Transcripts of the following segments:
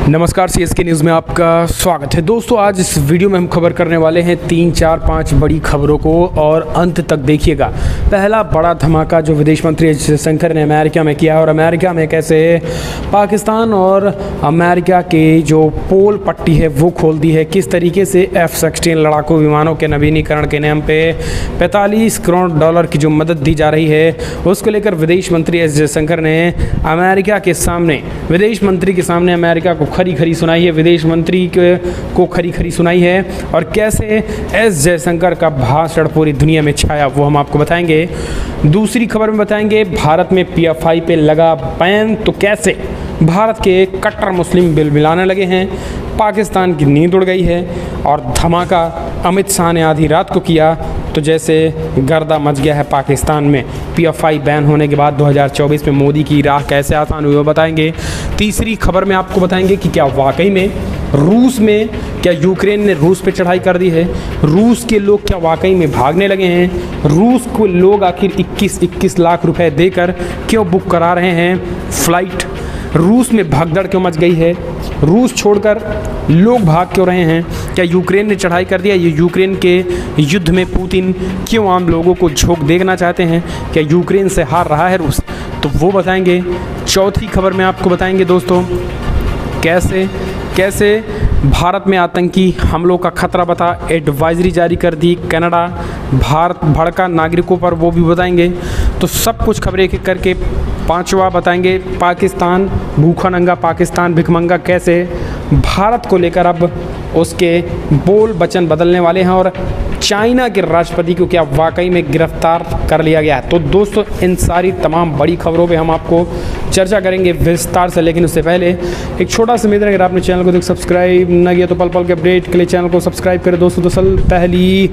नमस्कार, CSK news में आपका स्वागत है। दोस्तों, आज इस वीडियो में हम खबर करने वाले हैं 3, 4, 5 बड़ी खबरों को और अंत तक देखिएगा। पहला बड़ा धमाका जो विदेश मंत्री एस जयशंकर ने अमेरिका में किया और अमेरिका में कैसे पाकिस्तान और अमेरिका के जो पोल पट्टी है वो खोल दी है। किस तरीके से F-16 लड़ाकू विमानों के नवीनीकरण के नाम पे 45 करोड़ डॉलर की जो मदद दी जा रही है उसको लेकर विदेश मंत्री एस जयशंकर ने अमेरिका के सामने विदेश मंत्री के सामने अमेरिका को खरी सुनाई है, विदेश मंत्री को खरी सुनाई है। और कैसे एस जयशंकर का भाषण पूरी दुनिया में छाया वो हम आपको बताएंगे। दूसरी खबर में बताएंगे भारत में PFI पे लगा बैन, तो कैसे भारत के कट्टर मुस्लिम बिल मिलाने लगे हैं, पाकिस्तान की नींद उड़ गई है और धमाका अमित शाह ने आधी रात को किया तो जैसे गर्दा मच गया है पाकिस्तान में। PFI बैन होने के बाद 2024 में मोदी की राह कैसे आसान हुई वो बताएंगे। तीसरी खबर में आपको बताएंगे कि क्या वाकई में रूस में क्या यूक्रेन ने रूस पे चढ़ाई कर दी है, रूस के लोग क्या वाकई में भागने लगे हैं, रूस को लोग आखिर 21 लाख रुपए देकर क्यों बुक करा रहे हैं फ्लाइट, रूस में भगदड़ क्यों मच गई है, रूस छोड़कर लोग भाग क्यों रहे हैं, क्या यूक्रेन ने चढ़ाई कर दिया, ये यूक्रेन के युद्ध में पुतिन क्यों आम लोगों को झोंक देखना चाहते हैं, क्या यूक्रेन से हार रहा है रूस, तो वो बताएंगे। चौथी खबर में आपको बताएंगे दोस्तों कैसे भारत में आतंकी हमलों का खतरा बता एडवाइजरी जारी कर दी कनाडा, भारत भड़का नागरिकों पर, वो भी बताएंगे। तो सब कुछ खबरें एक एक करके। पांचवा बताएंगे पाकिस्तान भूखा नंगा, पाकिस्तान भिखमंगा, कैसे भारत को लेकर अब उसके बोल वचन बदलने वाले हैं और चाइना के राष्ट्रपति को क्या वाकई में गिरफ्तार कर लिया गया है। तो दोस्तों, इन सारी तमाम बड़ी खबरों पे हम आपको चर्चा करेंगे विस्तार से, लेकिन उससे पहले एक छोटा सा निवेदन, अगर आपने चैनल को सब्सक्राइब न किया तो पल पल के अपडेट के लिए चैनल को सब्सक्राइब करें दोस्तों। तो पहली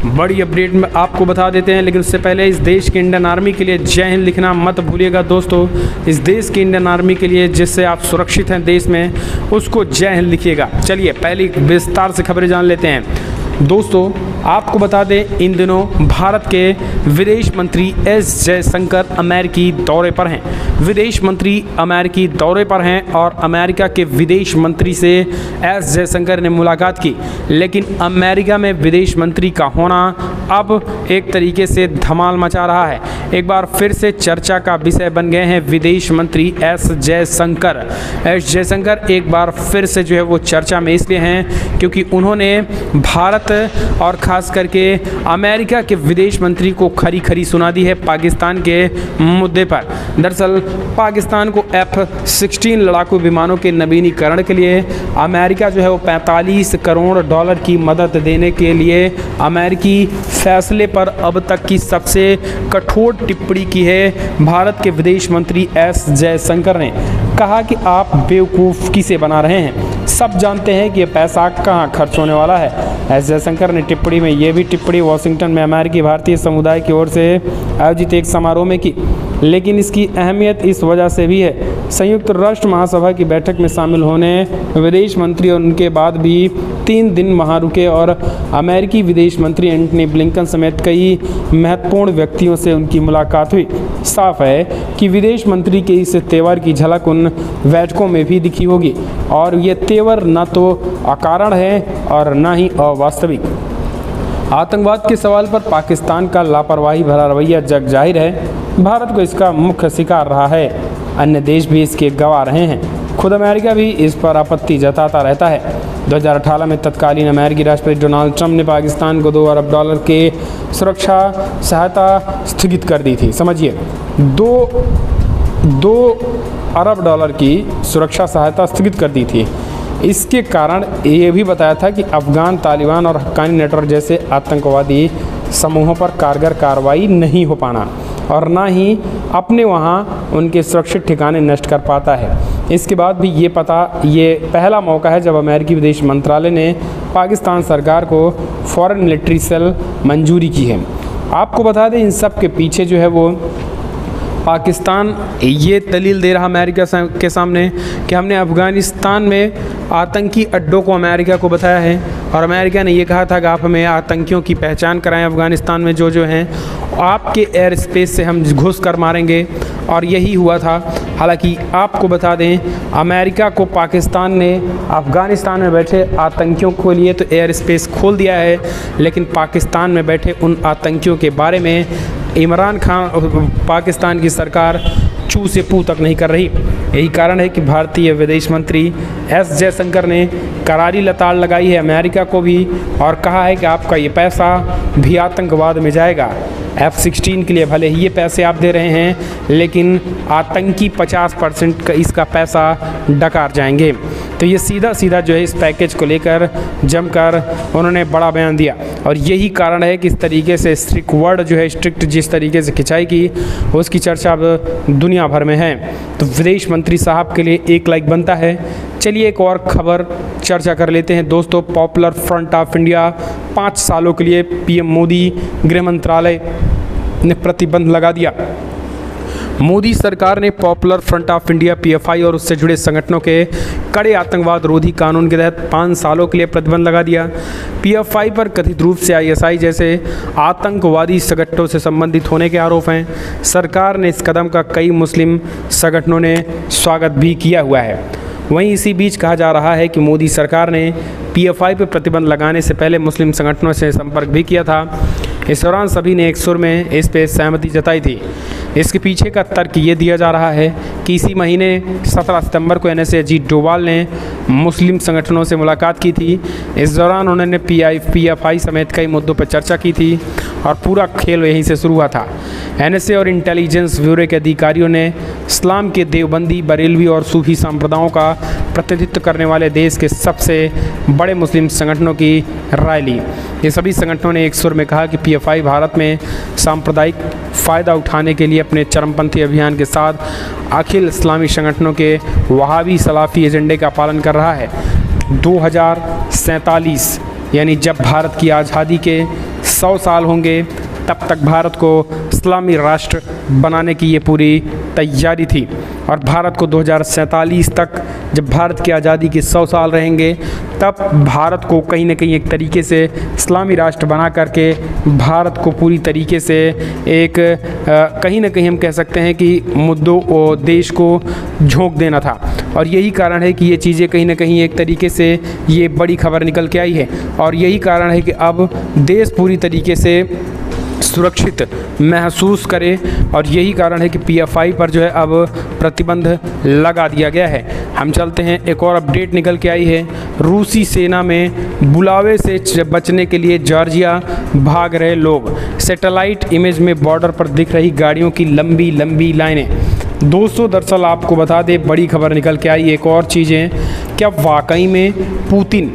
बड़ी अपडेट में आपको बता देते हैं, लेकिन उससे पहले इस देश के इंडियन आर्मी के लिए जय हिंद लिखना मत भूलिएगा दोस्तों। इस देश की इंडियन आर्मी के लिए जिससे आप सुरक्षित हैं देश में, उसको जय हिंद लिखिएगा। चलिए पहली विस्तार से खबरें जान लेते हैं दोस्तों। आपको बता दें, इन दिनों भारत के विदेश मंत्री एस जयशंकर अमेरिकी दौरे पर हैं। विदेश मंत्री अमेरिकी दौरे पर हैं और अमेरिका के विदेश मंत्री से एस जयशंकर ने मुलाकात की, लेकिन अमेरिका में विदेश मंत्री का होना अब एक तरीके से धमाल मचा रहा है। एक बार फिर से चर्चा का विषय बन गए हैं विदेश मंत्री एस जयशंकर। एस जयशंकर एक बार फिर से जो है वो चर्चा में इसलिए हैं क्योंकि उन्होंने भारत और खास करके अमेरिका के विदेश मंत्री को खरी सुना दी है पाकिस्तान के मुद्दे पर। दरअसल पाकिस्तान को F-16 लड़ाकू विमानों के नवीनीकरण के लिए अमेरिका जो है वो 45 करोड़ डॉलर की मदद देने के लिए अमेरिकी फैसले पर अब तक की सबसे कठोर टिप्पणी की है भारत के विदेश मंत्री एस जयशंकर ने। कहा कि आप बेवकूफ़ किसे बना रहे हैं, सब जानते हैं कि ये पैसा कहाँ खर्च होने वाला है। एस जयशंकर ने टिप्पणी में ये भी टिप्पणी वाशिंगटन में अमेरिकी भारतीय समुदाय की ओर से आयोजित एक समारोह में की, लेकिन इसकी अहमियत इस वजह से भी है संयुक्त राष्ट्र महासभा की बैठक में शामिल होने विदेश मंत्री और उनके बाद भी 3 दिन वहाँ रुके और अमेरिकी विदेश मंत्री एंटनी ब्लिंकन समेत कई महत्वपूर्ण व्यक्तियों से उनकी मुलाकात हुई। साफ है कि विदेश मंत्री के इस तेवर की झलक उन बैठकों में भी दिखी होगी और ये तेवर न तो अकारण है और न ही अवास्तविक। आतंकवाद के सवाल पर पाकिस्तान का लापरवाही भरा रवैया जग जाहिर है, भारत को इसका मुख्य शिकार रहा है, अन्य देश भी इसके गवाह रहे हैं, खुद अमेरिका भी इस पर आपत्ति जताता रहता है। 2018 में तत्कालीन अमेरिकी राष्ट्रपति डोनाल्ड ट्रंप ने पाकिस्तान को $2 अरब के सुरक्षा सहायता स्थगित कर दी थी। समझिए, $2 अरब की सुरक्षा सहायता स्थगित कर दी थी। इसके कारण ये भी बताया था कि अफगान तालिबान और हक्कानी नेटवर्क जैसे आतंकवादी समूहों पर कारगर कार्रवाई नहीं हो पाना और ना ही अपने वहाँ उनके सुरक्षित ठिकाने नष्ट कर पाता है। इसके बाद भी ये पहला मौका है जब अमेरिकी विदेश मंत्रालय ने पाकिस्तान सरकार को फॉरेन मिलिट्री सेल मंजूरी की है। आपको बता दें, इन सब के पीछे जो है वो पाकिस्तान ये दलील दे रहा अमेरिका के सामने कि हमने अफ़गानिस्तान में आतंकी अड्डों को अमेरिका को बताया है और अमेरिका ने ये कहा था कि आप हमें आतंकियों की पहचान कराएं अफ़गानिस्तान में जो हैं, आपके एयर स्पेस से हम घुस कर मारेंगे और यही हुआ था। हालांकि आपको बता दें, अमेरिका को पाकिस्तान ने अफ़गानिस्तान में बैठे आतंकियों के लिए तो एयर स्पेस खोल दिया है, लेकिन पाकिस्तान में बैठे उन आतंकियों के बारे में इमरान खान, पाकिस्तान की सरकार चू से पू तक नहीं कर रही। यही कारण है कि भारतीय विदेश मंत्री एस जयशंकर ने करारी लताड़ लगाई है अमेरिका को भी और कहा है कि आपका ये पैसा भी आतंकवाद में जाएगा। F-16 के लिए भले ही ये पैसे आप दे रहे हैं, लेकिन आतंकी 50% का इसका पैसा डकार जाएंगे। तो ये सीधा सीधा जो है इस पैकेज को लेकर जमकर उन्होंने बड़ा बयान दिया और यही कारण है कि इस तरीके से स्ट्रिक्ट वर्ड जो है, स्ट्रिक्ट जिस तरीके से खिंचाई की उसकी चर्चा अब दुनिया भर में है। तो विदेश मंत्री साहब के लिए एक लाइक बनता है। चलिए एक और खबर चर्चा कर लेते हैं दोस्तों। पॉपुलर फ्रंट ऑफ इंडिया 5 सालों के लिए पीएम मोदी गृह मंत्रालय ने प्रतिबंध लगा दिया। मोदी सरकार ने popular front of India PFI और उससे जुड़े संगठनों के कड़े आतंकवाद रोधी कानून के तहत 5 सालों के लिए प्रतिबंध लगा दिया। पीएफआई पर कथित रूप से आईएसआई जैसे आतंकवादी संगठनों से संबंधित होने के आरोप हैं। सरकार ने इस कदम का कई मुस्लिम संगठनों ने स्वागत भी किया हुआ है। वहीं इसी बीच कहा जा रहा है कि मोदी सरकार ने पीएफआई पर प्रतिबंध लगाने से पहले मुस्लिम संगठनों से संपर्क भी किया था। इस दौरान सभी ने एक सुर में इस पर सहमति जताई थी। इसके पीछे का तर्क ये दिया जा रहा है कि इसी महीने 17 सितंबर को एनएसए अजीत डोभाल ने मुस्लिम संगठनों से मुलाकात की थी। इस दौरान उन्होंने पीएफआई समेत कई मुद्दों पर चर्चा की थी और पूरा खेल यहीं से शुरू हुआ था। एनएसए और इंटेलिजेंस ब्यूरो के अधिकारियों ने इस्लाम के देवबंदी, बरेलवी और सूफी संप्रदायों का प्रतिनिधित्व करने वाले देश के सबसे बड़े मुस्लिम संगठनों की राय ली। ये सभी संगठनों ने एक सुर में कहा कि पीएफआई भारत में सांप्रदायिक फ़ायदा उठाने के लिए अपने चरमपंथी अभियान के साथ अखिल इस्लामी संगठनों के वहाबी सलाफ़ी एजेंडे का पालन कर रहा है। 2047 यानी जब भारत की आज़ादी के 100 साल होंगे, तब तक भारत को इस्लामी राष्ट्र बनाने की ये पूरी तैयारी थी और भारत को 2047 तक जब भारत की आज़ादी के 100 साल रहेंगे, तब भारत को कहीं ना कहीं एक तरीके से इस्लामी राष्ट्र बना करके भारत को पूरी तरीके से एक कहीं ना कहीं हम कह सकते हैं कि मुद्दों और देश को झोंक देना था। और यही कारण है कि ये चीज़ें कहीं ना कहीं एक तरीके से ये बड़ी खबर निकल के आई है और यही कारण है कि अब देश पूरी तरीके से सुरक्षित महसूस करे और यही कारण है कि पीएफआई पर जो है अब प्रतिबंध लगा दिया गया है। हम चलते हैं, एक और अपडेट निकल के आई है। रूसी सेना में बुलावे से बचने के लिए जॉर्जिया भाग रहे लोग। सैटेलाइट इमेज में बॉर्डर पर दिख रही गाड़ियों की लंबी लंबी लाइनें। दोस्तों दरअसल आपको बता दें, बड़ी खबर निकल के आई एक और चीज़ें। क्या वाकई में पुतिन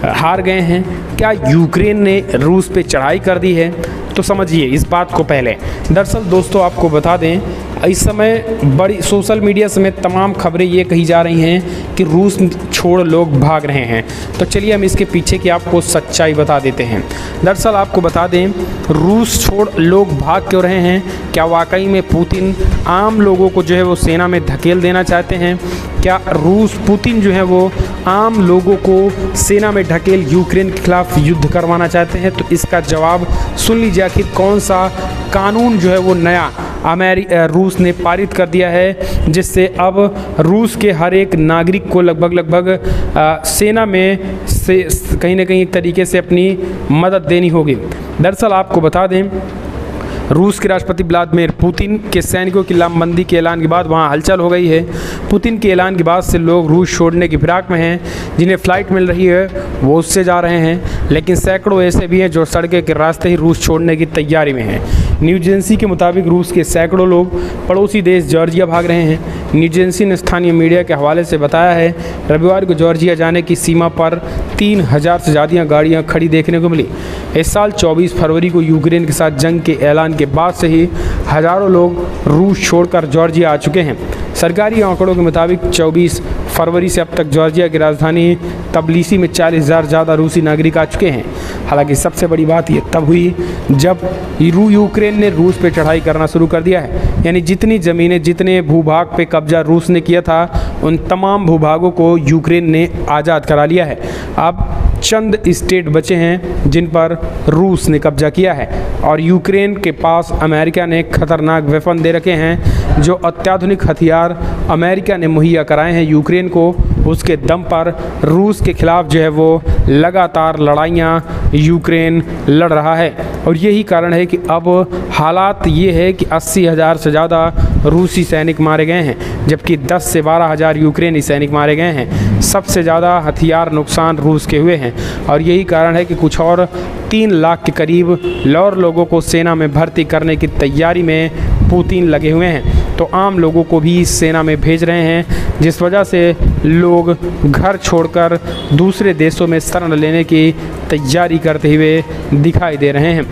हार गए हैं? क्या यूक्रेन ने रूस पे चढ़ाई कर दी है? तो समझिए इस बात को पहले। दरअसल दोस्तों आपको बता दें, इस समय बड़ी सोशल मीडिया समेत तमाम खबरें ये कही जा रही हैं कि रूस छोड़ लोग भाग रहे हैं। तो चलिए हम इसके पीछे की आपको सच्चाई बता देते हैं। दरअसल आपको बता दें, रूस छोड़ लोग भाग क्यों रहे हैं? क्या वाकई में पुतिन आम लोगों को जो है वो सेना में धकेल देना चाहते हैं? क्या पुतिन जो है वो आम लोगों को सेना में ढकेल यूक्रेन के खिलाफ युद्ध करवाना चाहते हैं? तो इसका जवाब सुन लीजिए, आखिर कौन सा कानून जो है वो नया रूस ने पारित कर दिया है, जिससे अब रूस के हर एक नागरिक को लगभग सेना में से कहीं ना कहीं एक तरीके से अपनी मदद देनी होगी। दरअसल आपको बता दें, रूस के राष्ट्रपति व्लादिमीर पुतिन के सैनिकों की लामबंदी के ऐलान के बाद वहां हलचल हो गई है। पुतिन के ऐलान के बाद से लोग रूस छोड़ने की फिराक में हैं। जिन्हें फ़्लाइट मिल रही है वो उससे जा रहे हैं, लेकिन सैकड़ों ऐसे भी हैं जो सड़क के रास्ते ही रूस छोड़ने की तैयारी में हैं। न्यूज़ एजेंसी के मुताबिक रूस के सैकड़ों लोग पड़ोसी देश जॉर्जिया भाग रहे हैं। न्यूज़ एजेंसी ने स्थानीय मीडिया के हवाले से बताया है, रविवार को जॉर्जिया जाने की सीमा पर 3000 से ज़्यादा गाड़ियाँ खड़ी देखने को मिली। इस साल 24 फरवरी को यूक्रेन के साथ जंग के ऐलान के बाद से ही हज़ारों लोग रूस छोड़कर जॉर्जिया आ चुके हैं। सरकारी आंकड़ों के मुताबिक 24 फरवरी से अब तक जॉर्जिया की राजधानी तबिलिसी में 40,000 ज़्यादा रूसी नागरिक आ चुके हैं। हालांकि सबसे बड़ी बात ये तब हुई जब यूक्रेन ने रूस पे चढ़ाई करना शुरू कर दिया है। यानी जितनी ज़मीनें, जितने भूभाग पे कब्जा रूस ने किया था, उन तमाम भूभागों को यूक्रेन ने आज़ाद करा लिया है। अब चंद स्टेट बचे हैं जिन पर रूस ने कब्जा किया है और यूक्रेन के पास अमेरिका ने खतरनाक वेपन दे रखे हैं। जो अत्याधुनिक हथियार अमेरिका ने मुहैया कराए हैं यूक्रेन को, उसके दम पर रूस के खिलाफ जो है वो लगातार लड़ाइयाँ यूक्रेन लड़ रहा है। और यही कारण है कि अब हालात ये है कि 80,000 से ज़्यादा रूसी सैनिक मारे गए हैं, जबकि 10 से 12,000 यूक्रेनी सैनिक मारे गए हैं। सबसे ज़्यादा हथियार नुकसान रूस के हुए हैं और यही कारण है कि कुछ और 3 लाख के करीब और लोगों को सेना में भर्ती करने की तैयारी में पुतिन लगे हुए हैं। तो आम लोगों को भी सेना में भेज रहे हैं, जिस वजह से लोग घर छोड़कर दूसरे देशों में शरण लेने की तैयारी करते हुए दिखाई दे रहे हैं।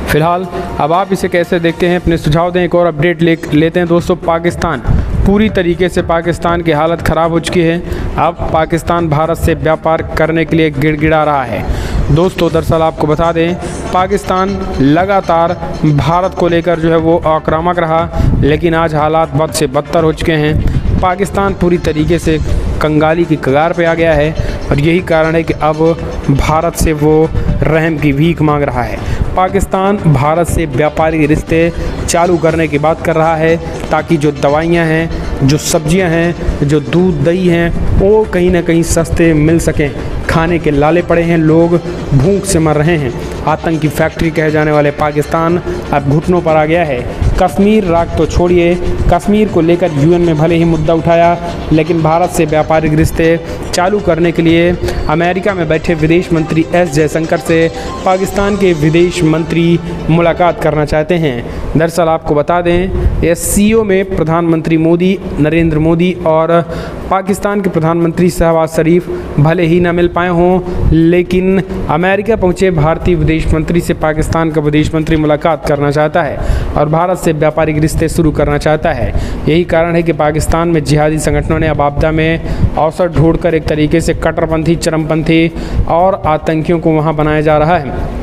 फिलहाल अब आप इसे कैसे देखते हैं, अपने सुझाव दें। एक और अपडेट लेते हैं दोस्तों। पाकिस्तान पूरी तरीके से पाकिस्तान की हालत ख़राब हो चुकी है। अब पाकिस्तान भारत से व्यापार करने के लिए गिड़गिड़ा रहा है। दोस्तों दरअसल आपको बता दें, पाकिस्तान लगातार भारत को लेकर जो है वो आक्रामक रहा, लेकिन आज हालात बद से बदतर हो चुके हैं। पाकिस्तान पूरी तरीके से कंगाली की कगार पे आ गया है और यही कारण है कि अब भारत से वो रहम की भीख मांग रहा है। पाकिस्तान भारत से व्यापारिक रिश्ते चालू करने की बात कर रहा है, ताकि जो दवाइयाँ हैं, जो सब्जियां हैं, जो दूध दही हैं, वो कहीं ना कहीं सस्ते मिल सकें। खाने के लाले पड़े हैं, लोग भूख से मर रहे हैं। आतंकी फैक्ट्री कहे जाने वाले पाकिस्तान अब घुटनों पर आ गया है। कश्मीर राग तो छोड़िए, कश्मीर को लेकर यूएन में भले ही मुद्दा उठाया, लेकिन भारत से व्यापारिक रिश्ते चालू करने के लिए अमेरिका में बैठे विदेश मंत्री एस जयशंकर से पाकिस्तान के विदेश मंत्री मुलाकात करना चाहते हैं। दरअसल आपको बता दें, एससीओ में प्रधानमंत्री मोदी, नरेंद्र मोदी और पाकिस्तान के प्रधानमंत्री शहबाज शरीफ भले ही न मिल पाए हों, लेकिन अमेरिका पहुंचे भारतीय विदेश मंत्री से पाकिस्तान का विदेश मंत्री मुलाकात करना चाहता है और भारत से व्यापारिक रिश्ते शुरू करना चाहता है। यही कारण है कि पाकिस्तान में जिहादी संगठनों ने अब आपदा में अवसर ढूंढकर एक तरीके से कट्टरपंथी, चरमपंथी और आतंकियों को वहां बनाया जा रहा है।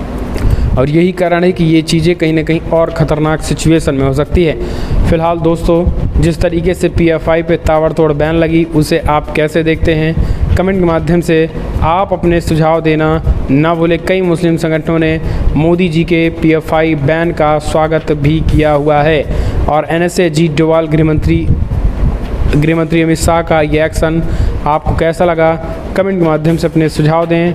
और यही कारण है कि ये चीज़ें कहीं ना कहीं और ख़तरनाक सिचुएशन में हो सकती है। फ़िलहाल दोस्तों, जिस तरीके से PFI पे ताबड़तोड़ बैन लगी, उसे आप कैसे देखते हैं? कमेंट के माध्यम से आप अपने सुझाव देना ना भूलें। कई मुस्लिम संगठनों ने मोदी जी के PFI बैन का स्वागत भी किया हुआ है और NSA अजीत डोवाल गृहमंत्री अमित शाह का ये एक्शन आपको कैसा लगा? कमेंट के माध्यम से अपने सुझाव दें।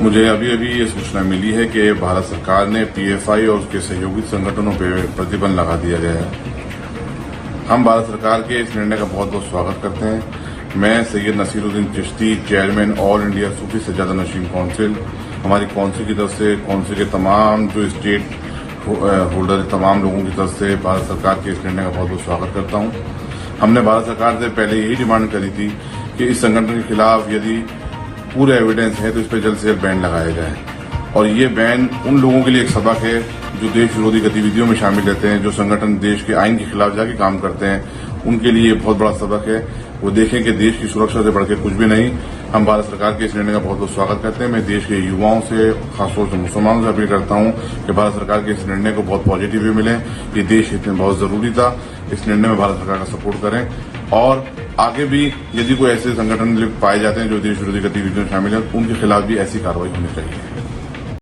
मुझे अभी ये सूचना मिली है कि भारत सरकार ने PFI और उसके सहयोगी संगठनों पर प्रतिबंध लगा दिया गया है। हम भारत सरकार के इस निर्णय का बहुत बहुत स्वागत करते हैं। मैं Syed Naseeruddin Chishti, chairman all India Sufi Sajjada Nashin council, हमारी काउंसिल की तरफ से, काउंसिल के तमाम जो स्टेट होल्डर, तमाम लोगों की तरफ से भारत सरकार के इस निर्णय का बहुत बहुत स्वागत करता हूं। हमने भारत सरकार से पहले यही डिमांड करी थी कि इस संगठन के खिलाफ यदि पूरे एविडेंस है तो इस पर जल्द से जल्द बैन लगाया जाए। और ये बैन उन लोगों के लिए एक सबक है जो देश विरोधी गतिविधियों में शामिल रहते हैं, जो संगठन देश के आइन के खिलाफ जाके काम करते हैं, उनके लिए बहुत बड़ा सबक है। वो देखें कि देश की सुरक्षा से बढ़ के कुछ भी नहीं। हम भारत सरकार के इस निर्णय का बहुत बहुत स्वागत करते हैं। मैं देश के युवाओं से, खासतौर से मुसलमानों से अपील करता हूं कि भारत सरकार के इस निर्णय को बहुत पॉजिटिव वे मिले। ये देश हित में बहुत जरूरी था। इस निर्णय में भारत सरकार का सपोर्ट करें और आगे भी यदि कोई ऐसे संगठन पाए जाते हैं जो देश विरोधी गतिविधियों में शामिल है, उनके खिलाफ भी ऐसी कार्रवाई होनी चाहिए।